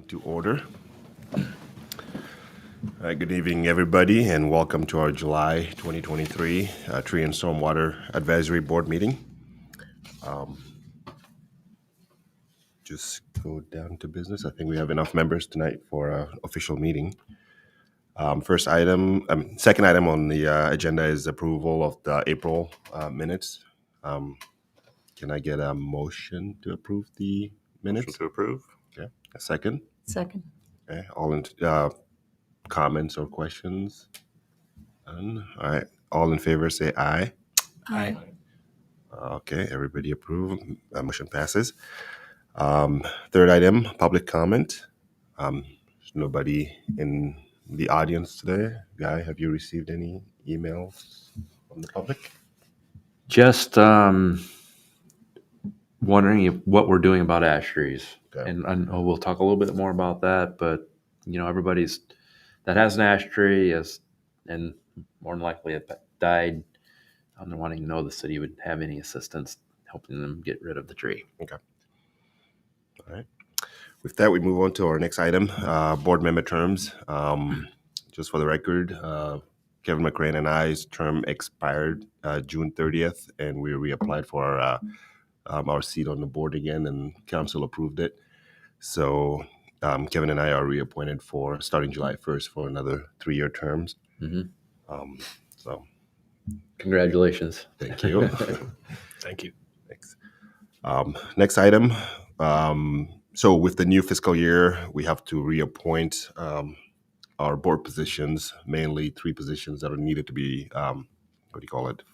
To order. Good evening, everybody, and welcome to our July 2023 Tree and Stormwater Advisory Board meeting. Just go down to business. I think we have enough members tonight for an official meeting. Second item on the agenda is approval of the April minutes. Can I get a motion to approve the minutes? Motion to approve. Okay, a second. Second. Okay, all in comments or questions? None. All right, all in favor say aye. Aye. Okay, everybody approve. Motion passes. Third item, public comment. There's nobody in the audience today. Guy, have you received any emails from the public? Just wondering what we're doing about ash trees. Okay. And I know we'll talk a little bit more about that, but everybody's that has an ash tree and more than likely it died. I'm wanting to know the city would have any assistance helping them get rid of the tree. Okay. All right. With that, we move on to our next item, board member terms. Just for the record, Kevin McCrane and I's term expired June 30th, and we reapplied for our seat on the board again, and council approved it. So Kevin and I are reappointed for starting July 1st for another 3-year terms. Mm-hmm. So Congratulations. thank you. Thank you. Thanks. Next item. So with the new fiscal year, we have to reappoint our board positions, mainly 3 positions that are needed to be,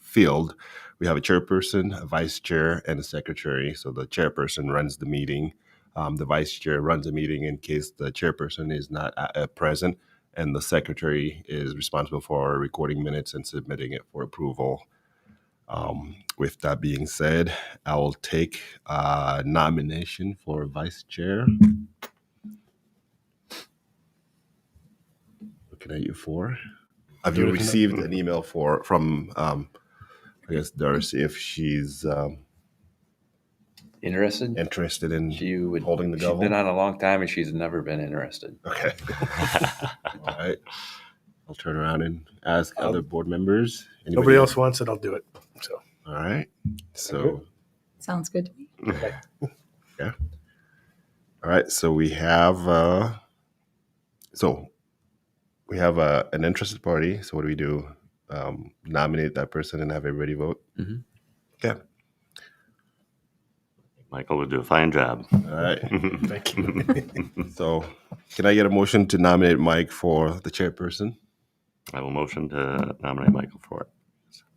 filled. We have a chairperson, a vice chair, and a secretary. So the chairperson runs the meeting. The vice chair runs the meeting in case the chairperson is not present, and the secretary is responsible for recording minutes and submitting it for approval. With that being said, I will take a nomination for vice chair. Looking at you for. Have you received an email from Darcy if she's Interested in she would holding the gavel? She's been on a long time and she's never been interested. Okay. All right. I'll turn around and ask other board members. Nobody else wants it, I'll do it. So All right. So, Sounds good to me. yeah. All right. So we have an interested party. So what do we do? Nominate that person and have everybody vote. Mhm. Okay. Michael will do a fine job. All right. thank you. So can I get a motion to nominate Mike for the chairperson? I will motion to nominate Michael for it.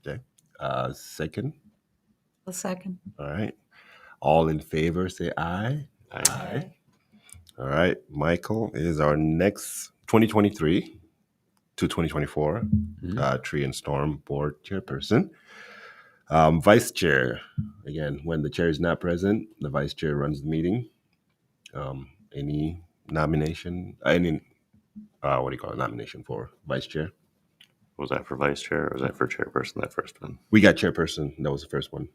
Okay. Second. A second. All right. All in favor, say aye. Aye. All right. Michael is our next 2023 to 2024 Tree and Storm Board chairperson. Vice chair. Again, when the chair is not present, the vice chair runs the meeting. Any nomination? Nomination for vice chair? Was that for vice chair or was that for chairperson, that first one? We got chairperson. That was the first one.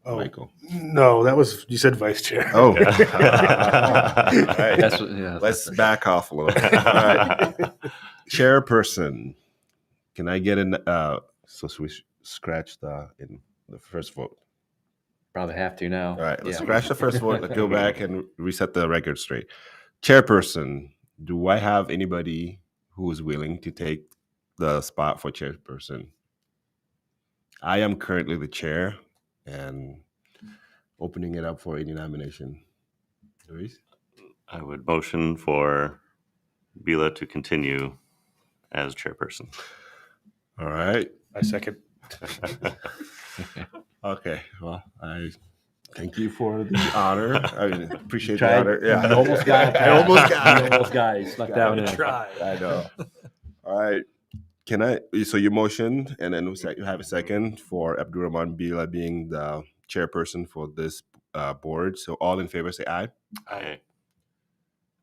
Oh, Michael. no, you said vice chair. Oh. All right. That's Let's back off a little bit. All right. Chairperson. Can I get so we scratch the first vote? probably have to now. All right, let's Yeah. scratch the first vote. Let's go back and reset the record straight. Chairperson, do I have anybody who is willing to take the spot for chairperson? I am currently the chair and opening it up for any nomination. Luis? I would motion for Bila to continue as chairperson. All right. I second. Okay. Well, I thank you for the honor. I appreciate the Tried. honor. Yeah. You almost got it. I almost got it. You almost got it. You snuck that one in. Try. I know. All right. Can I? So you motioned, and then you have a second for Abdurrahman Bila being the chairperson for this board. So all in favor, say aye. Aye.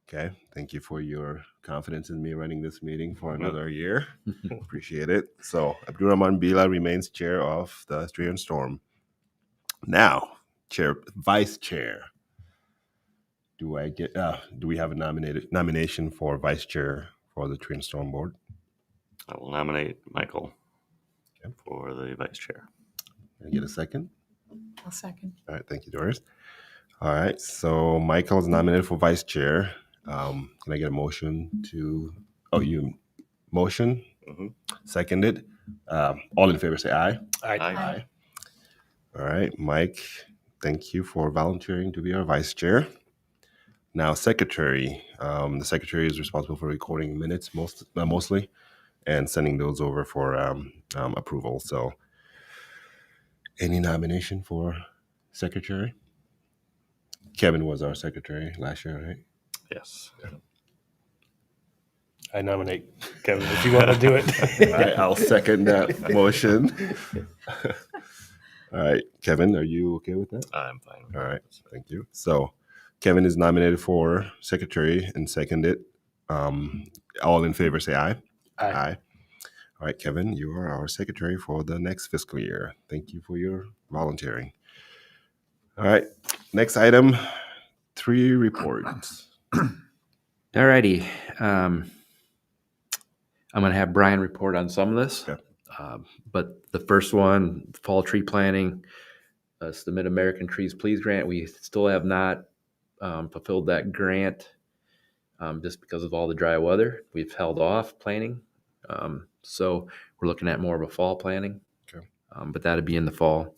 Okay. Thank you for your confidence in me running this meeting for another year. Appreciate it. So Abdurrahman Bila remains chair of the Tree and Storm. Now, vice chair. Do we have a nomination for vice chair for the Tree and Storm Board? I will nominate Michael Okay. for the vice chair. Can I get a second? I'll second. All right, thank you, Doris. All right, so Michael is nominated for vice chair. Can I get a motion to? Oh, you motion? Mhm. Seconded. All in favor, say aye. Aye. Aye. All right, Mike. Thank you for volunteering to be our vice chair. Now, secretary. The secretary is responsible for recording minutes mostly, and sending those over for approval. So, any nomination for secretary? Kevin was our secretary last year, right? Yes. I nominate Kevin if you want to do All it. right, I'll second that motion. All right, Kevin, are you okay with that? I'm fine. With All that. right, thank you. So, Kevin is nominated for secretary and seconded. All in favor, say aye. Aye. All right, Kevin, you are our secretary for the next fiscal year. Thank you for your volunteering. All right, next item, 3 reports. Alrighty. I'm going to have Brian report on some of this. Okay. But the first one, fall tree planting, it's the Mid-American Trees Please grant. We still have not fulfilled that grant just because of all the dry weather. We've held off planting. So we're looking at more of a fall planting. Okay. But that'd be in the fall.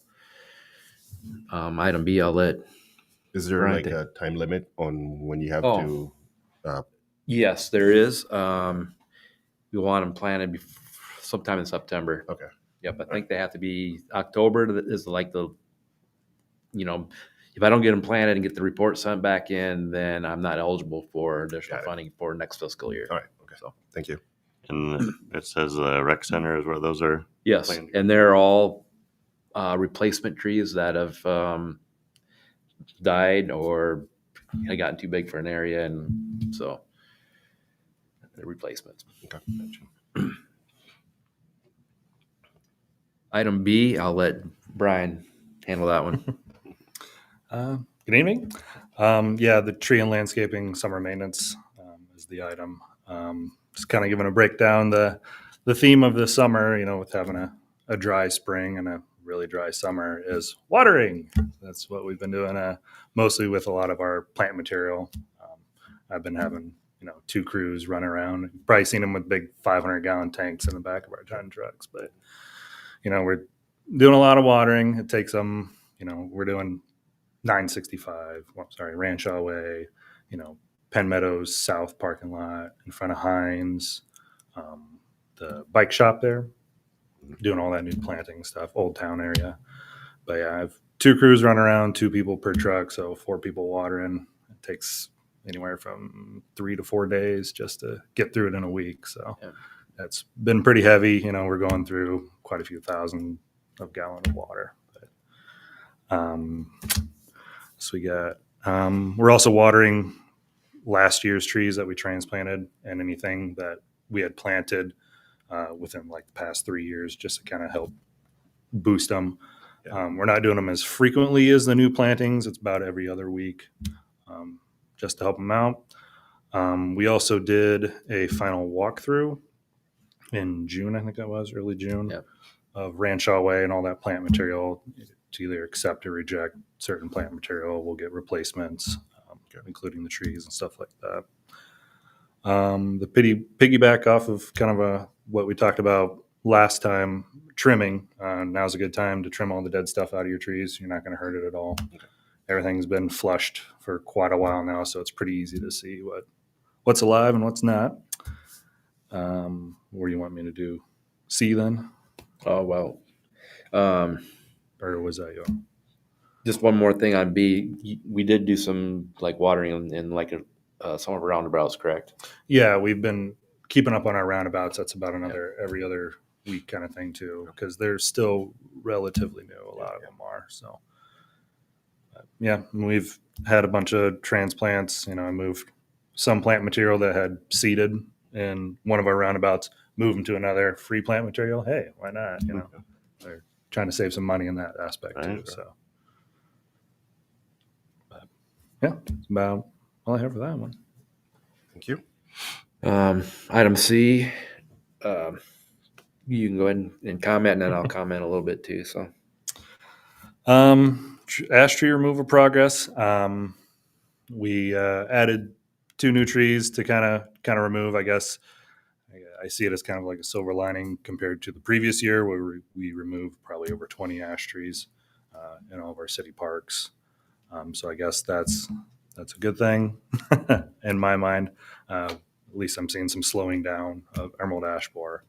Item B, I'll let. Is there Brian, like a time limit on when you have Oh. to? Yes, there is. We want them planted sometime in September. Okay. Yep, I think they have to be October is like the, if I don't get them planted and get the report sent back in, then I'm not eligible for additional Got it. funding for next fiscal year. All right. Okay. So Thank you. And it says the rec center is where those are. yes, Planted. and they're all replacement trees that have died or gotten too big for an area, and so they're replacements. Okay. Gotcha. Item B, I'll let Brian handle that one. Good evening. Yeah, the tree and landscaping summer maintenance is the item. Just kind of giving a breakdown. The theme of the summer, with having a dry spring and a really dry summer, is watering. That's what we've been doing, mostly with a lot of our plant material. I've been having 2 crews run around. You've probably seen them with big 500-gallon tanks in the back of our ton trucks, but we're doing a lot of watering. It takes them. We're doing 965, Ranshaw Way, Penn Meadows South parking lot in front of Heinz, the bike shop there, doing all that new planting stuff, Old Town area. But yeah, I have 2 crews running around, 2 people per truck, so 4 people watering. It takes anywhere from 3 to 4 days just to get through it in a week. So Yeah. That's been pretty heavy. We're going through quite a few thousand of gallons of water. But, so we got, we're also watering last year's trees that we transplanted and anything that we had planted within like the past 3 years, just to kind of help boost them. Yeah. We're not doing them as frequently as the new plantings. It's about every other week, just to help them out. We also did a final walkthrough in June, I think that was early June, Yep. of Ranshaw Way and all that plant material to either accept or reject certain plant material. We'll get replacements, including the trees and stuff like that. The piggyback off of kind of what we talked about last time, trimming. Now's a good time to trim all the dead stuff out of your trees. You're not going to hurt it at all. Okay. Everything's been flushed for quite a while now, so it's pretty easy to see what's alive and what's not. What do you want me to do? C then? Oh, well. Or was that you? Just one more thing on B. We did do some watering in some of our roundabouts, correct? Yeah, we've been keeping up on our roundabouts. That's about another every other week kind of thing too, because they're still relatively new. A lot of them are. So, yeah, we've had a bunch of transplants. I moved some plant material that had seeded in one of our roundabouts, move them to another free plant material. Hey, why not? They're trying to save some money in that aspect too. Right. So, but, yeah, it's about all I have for that one. Thank you. Item C, you can go ahead and comment, and then I'll comment a little bit too. So, Ash tree removal progress. We added 2 new trees to kind of remove. I guess I see it as kind of like a silver lining compared to the previous year, where we removed probably over 20 ash trees in all of our city parks. So I guess that's a good thing in my mind. At least I'm seeing some slowing down of emerald ash borer.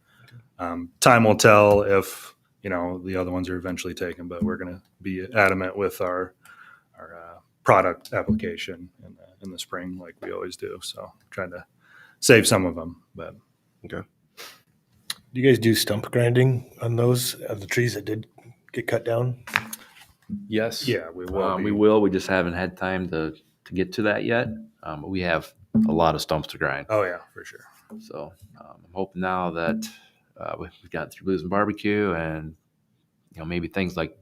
Time will tell if the other ones are eventually taken, but we're going to be adamant with our product application in the spring, like we always do. So trying to save some of them, but Okay. Do you guys do stump grinding on those of the trees that did get cut down? yes, yeah, we will. we will. We just haven't had time to get to that yet. But we have a lot of stumps to grind. Oh yeah, for sure. So I'm hoping now that we've got through Blues and Barbecue, and maybe things like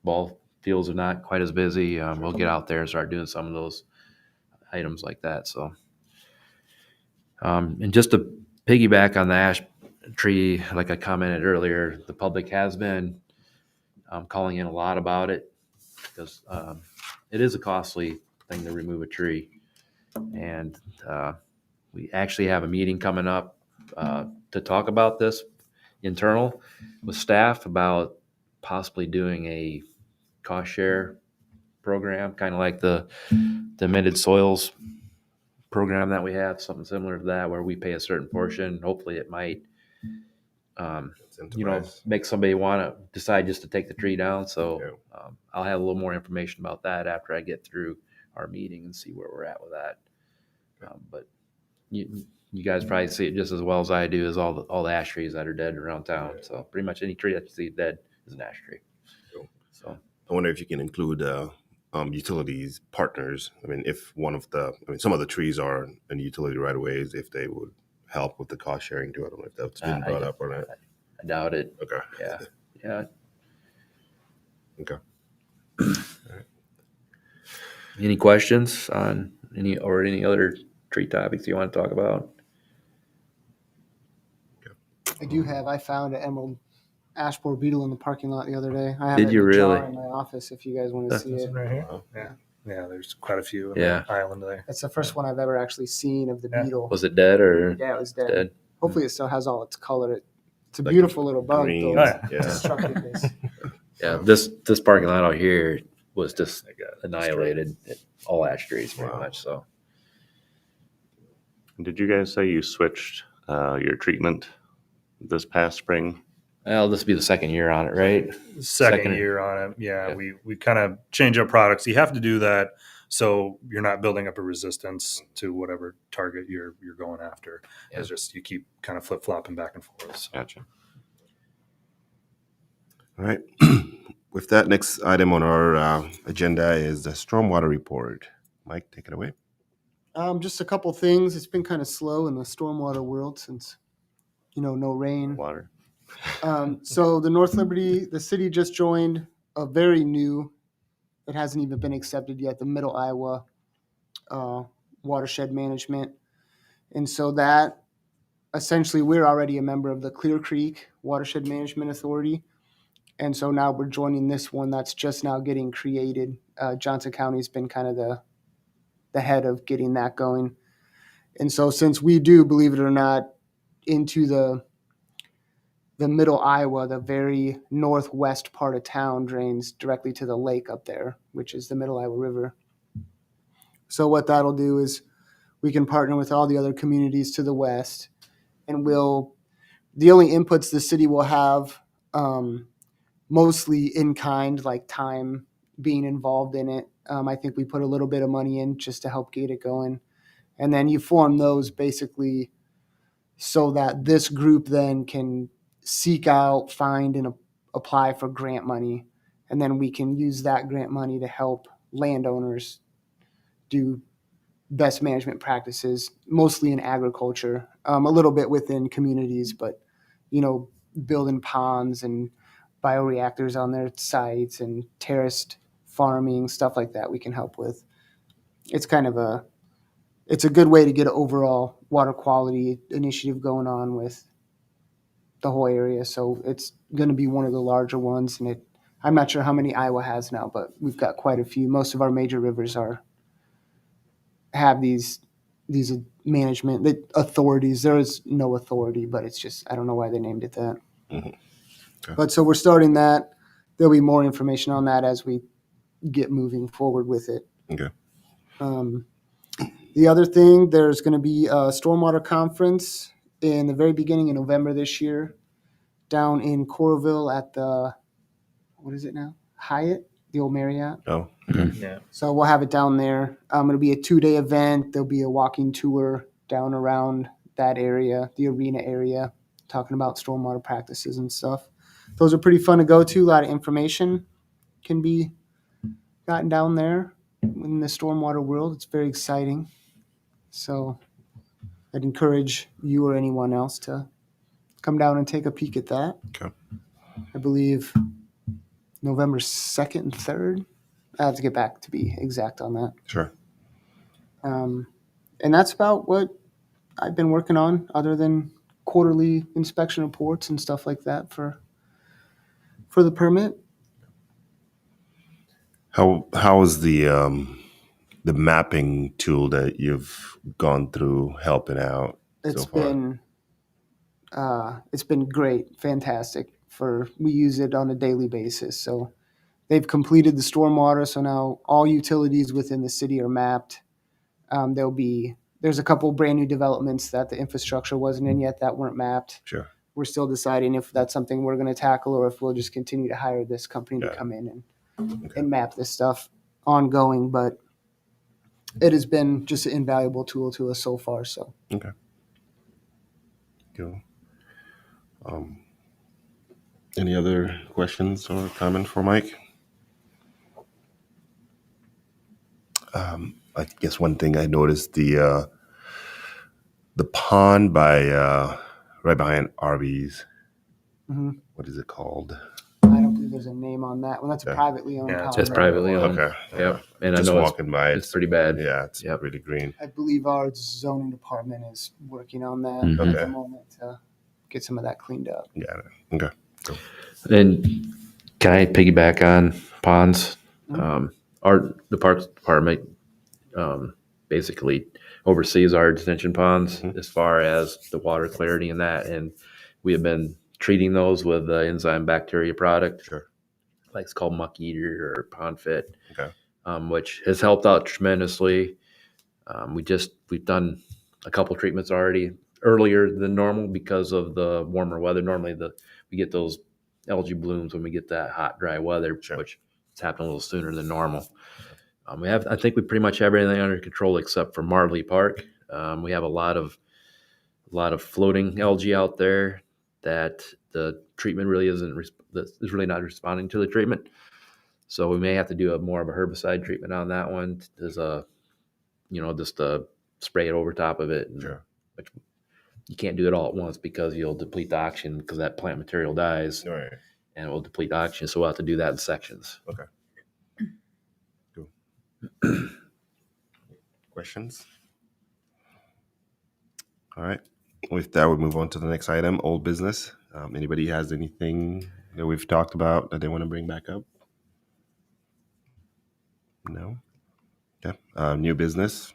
ball fields are not quite as busy. We'll get out there and start doing some of those items like that. So, and just to piggyback on the ash tree, like I commented earlier, the public has been calling in a lot about it because it is a costly thing to remove a tree, and we actually have a meeting coming up to talk about this internal with staff about possibly doing a cost share program, kind of like the amended soils program that we have, something similar to that, where we pay a certain portion. Hopefully it might make somebody want to decide just to take the tree down. So I'll have a little more information about that after I get through our meeting and see where we're at with that. But you guys probably see it just as well as I do, as all the ash trees that are dead around town. So pretty much any tree that you see dead is an ash tree. So I wonder if you can include utilities partners. I mean, if some of the trees are in utility right of ways, if they would help with the cost sharing too. I don't know if that's been brought up or not. I doubt it. Okay. Yeah. Okay. Any questions on any other tree topics you want to talk about? I found an emerald ash borer beetle in the parking lot the other day. I have Did it you in a jar really? in my office if you guys want to see it. Right here. Wow. Yeah, there's quite a few in Yeah. the island there. That's the first one I've ever actually seen of the Yeah. beetle. Was it dead or Yeah, it was dead. dead? Hopefully it still has all its color. It's a Like beautiful little bug, green. though. Oh, It's yeah. destructiveness. Yeah. This parking lot out here was just They got annihilated. All ash trees, pretty Wow. much. So Did you guys say you switched your treatment this past spring? well, this will be the second year on it, right? Second year on it. Yeah, Yeah. we kind of change up products. You have to do that so you're not building up a resistance to whatever target you're going after. Yeah. It's just you keep kind of flip flopping back and forth. So. Gotcha. All right. With that, next item on our agenda is the stormwater report. Mike, take it away. Just a couple things. It's been kind of slow in the stormwater world since, no rain. Water. So the North Liberty, the city just joined a very new, it hasn't even been accepted yet, the Middle Iowa Watershed Management. And so that, essentially, we're already a member of the Clear Creek Watershed Management Authority. And so now we're joining this one that's just now getting created. Johnson County's been kind of the head of getting that going. And so since we do, believe it or not, into the middle Iowa, the very northwest part of town drains directly to the lake up there, which is the Middle Iowa River. So what that'll do is we can partner with all the other communities to the west, and the only inputs the city will have, mostly in kind, like time being involved in it. I think we put a little bit of money in just to help get it going. And then you form those basically so that this group then can seek out, find, and apply for grant money. And then we can use that grant money to help landowners do best management practices, mostly in agriculture, a little bit within communities, but, building ponds and bioreactors on their sites and terraced farming, stuff like that we can help with. It's kind of a it's a good way to get an overall water quality initiative going on with the whole area. So it's going to be one of the larger ones, and I'm not sure how many Iowa has now, but we've got quite a few. Most of our major rivers have these management authorities. There is no authority, but it's just I don't know why they named it that. Mhm. Okay. But so we're starting that. There'll be more information on that as we get moving forward with it. Okay. The other thing, there's going to be a stormwater conference in the very beginning of November this year down in Coralville at the, what is it now? Hyatt, the old Marriott. Oh, okay. Yeah. So we'll have it down there. It'll be a 2-day event. There'll be a walking tour down around that area, the arena area, talking about stormwater practices and stuff. Those are pretty fun to go to. A lot of information can be gotten down there in the stormwater world. It's very exciting. So I'd encourage you or anyone else to come down and take a peek at that. Okay. I believe November 2nd and 3rd. I have to get back to be exact on that. Sure. And that's about what I've been working on, other than quarterly inspection reports and stuff like that for the permit. How is the mapping tool that you've gone through helping out It's so far? it's been great, fantastic. We use it on a daily basis. So they've completed the stormwater, so now all utilities within the city are mapped. There's a couple brand new developments that the infrastructure wasn't in yet that weren't mapped. Sure. We're still deciding if that's something we're going to tackle or if we'll just continue to hire this company to come in and map this stuff ongoing. But it has been just an invaluable tool to us so far. So Okay. Cool. Any other questions or comments for Mike? I guess one thing I noticed the pond by right behind Arby's. Mhm. What is it called? I don't think there's a name on that one. That's a Yeah. privately owned Yeah, pond. It's privately owned. Okay. Yep. And I Just know walking by, it's pretty bad. Yeah, it's Yep. really green. I believe our zoning department is working on that Mhm. at the Okay. moment to get some of that cleaned up. Yeah. Okay. And can I piggyback on ponds? Mhm. The parks department basically oversees our detention ponds Mhm. as far as the water clarity and that. And we have been treating those with the enzyme bacteria product, Sure. like it's called Muck Eater or Pond Fit, Okay. which has helped out tremendously. We've done a couple treatments already earlier than normal because of the warmer weather. Normally we get those algae blooms when we get that hot, dry weather, Sure. which it's happening a little sooner than normal. I think we pretty much have everything under control except for Marley Park. We have a lot of floating algae out there that the treatment really is really not responding to the treatment. So we may have to do more of a herbicide treatment on that one. There's just spray it over top of it. Sure. Which you can't do it all at once because you'll deplete the oxygen because that plant material dies All right. and it will deplete the oxygen. So we'll have to do that in sections. Okay. Cool. Questions? All right. With that, we'll move on to the next item, old business. Anybody has anything that we've talked about that they want to bring back up? No? Okay. New business?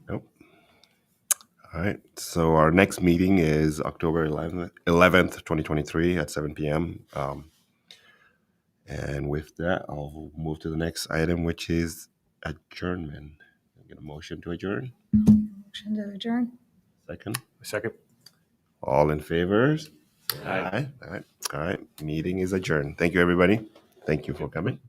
Nope. All right. So our next meeting is October 11th, 2023 at 7 p.m. And with that, I'll move to the next item, which is adjournment. Get a motion to adjourn? Motion to adjourn. Second? Second. All in favor? Aye. All right. All right. Meeting is adjourned. Thank you, everybody. Thank you for coming.